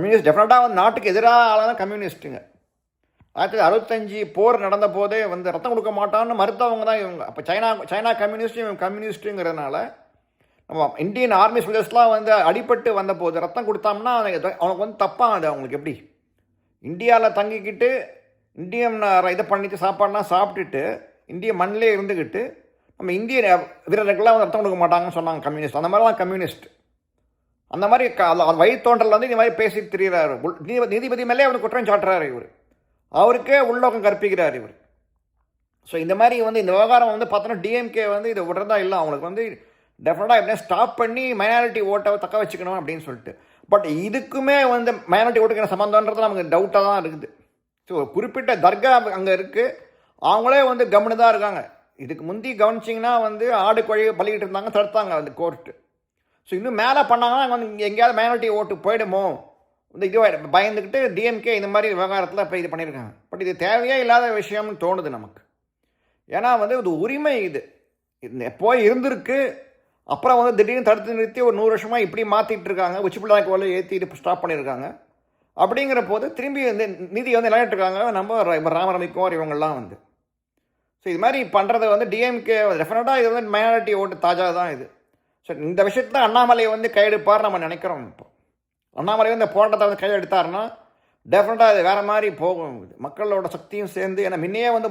Communist டெஃபினட்டாக வந்து நாட்டுக்கு எதிராக ஆளான கம்யூனிஸ்ட்டுங்க. 1965 போர் நடந்த போதே வந்து ரத்தம் கொடுக்க மாட்டான்னு மறுத்தவங்க தான் இவங்க. அப்போ சைனா கம்யூனிஸ்ட், இவங்க கம்யூனிஸ்ட்டுங்கிறதுனால நம்ம இந்தியன் ஆர்மி சோல்ஜர்ஸ்லாம் வந்து அடிபட்டு வந்த போது ரத்தம் கொடுத்தோம்னா அவனுக்கு வந்து தப்பாக அது அவங்களுக்கு எப்படி இந்தியாவில் தங்கிக்கிட்டு இந்தியன் இதை பண்ணிட்டு சாப்பாடுலாம் சாப்பிட்டுட்டு இந்திய மண்ணிலே இருந்துக்கிட்டு நம்ம இந்திய வீரர்களுக்கெல்லாம் வந்து ரத்தம் கொடுக்க மாட்டாங்கன்னு சொன்னாங்க கம்யூனிஸ்ட். அந்த மாதிரிலாம் கம்யூனிஸ்ட் அந்த மாதிரி வழித்தோன்றல் வந்து இந்த மாதிரி பேசி திரிகிறாரு. நீதிபதி மேலே அவனுக்கு குற்றம் சாட்டுறாரு இவர். அவருக்கே உள்நோக்கம் கற்பிக்கிறார் இவர். ஸோ இந்த மாதிரி வந்து இந்த விவகாரம் வந்து பார்த்தோன்னா டிஎம்கே வந்து இதை விடுறதா இல்லை. அவங்களுக்கு வந்து டெஃபினட்டாக எப்படின்னா ஸ்டாப் பண்ணி மைனாரிட்டி ஓட்டை தக்க வச்சுக்கணும் அப்படின்னு சொல்லிட்டு. பட் இதுக்குமே வந்து மைனாரிட்டி ஓட்டுக்கு என்ன சம்மந்தன்றது நமக்கு டவுட்டாக தான் இருக்குது. ஸோ குறிப்பிட்ட தர்கா அங்கே இருக்குது, அவங்களே வந்து கவனி தான் இருக்காங்க. இதுக்கு முந்தி கவனிச்சிங்கன்னா வந்து ஆடு கோழி பலிக்கிட்டு இருந்தாங்க, தடுத்தாங்க அந்த கோர்ட்டு. ஸோ இன்னும் மேலே பண்ணாங்கன்னா வந்து எங்கேயாவது மைனாரிட்டி ஓட்டு போயிடுமோ இந்த இது பயந்துக்கிட்டு டிஎம்கே இந்த மாதிரி விவகாரத்தில் இப்போ இது பண்ணியிருக்காங்க. பட் இது தேவையே இல்லாத விஷயம்னு தோணுது நமக்கு. ஏன்னா வந்து இது உரிமை, இது எப்போ இருந்திருக்கு. அப்புறம் வந்து திடீர்னு தடுத்து நிறுத்தி ஒரு 100 வருஷமாக இப்படி மாற்றிட்டு இருக்காங்க. உச்சிப்பிள்ளை கோலை ஏற்றி இது ஸ்டாப் பண்ணியிருக்காங்க. அப்படிங்கிற போது திரும்பி வந்து நீதி வந்து விளையாட்டுருக்காங்க நம்ம ராமரமிக்குமார் இவங்கெல்லாம் வந்து. ஸோ இது மாதிரி பண்ணுறது வந்து டிஎம்கே டெஃபினட்டாக இது வந்து மைனாரிட்டி ஓட்டு தாஜா தான் இது. ஸோ இந்த விஷயத்தில் அண்ணாமலையை வந்து கையெடுப்பார் நம்ம நினைக்கிறோம். இப்போ அண்ணாமலை வந்து இந்த போராட்டத்தை வந்து கையெடுத்தாருன்னா டெஃபினட்டாக அது வேறு மாதிரி போகும். மக்களோட சக்தியும் சேர்ந்து, ஏன்னா முன்னையே வந்து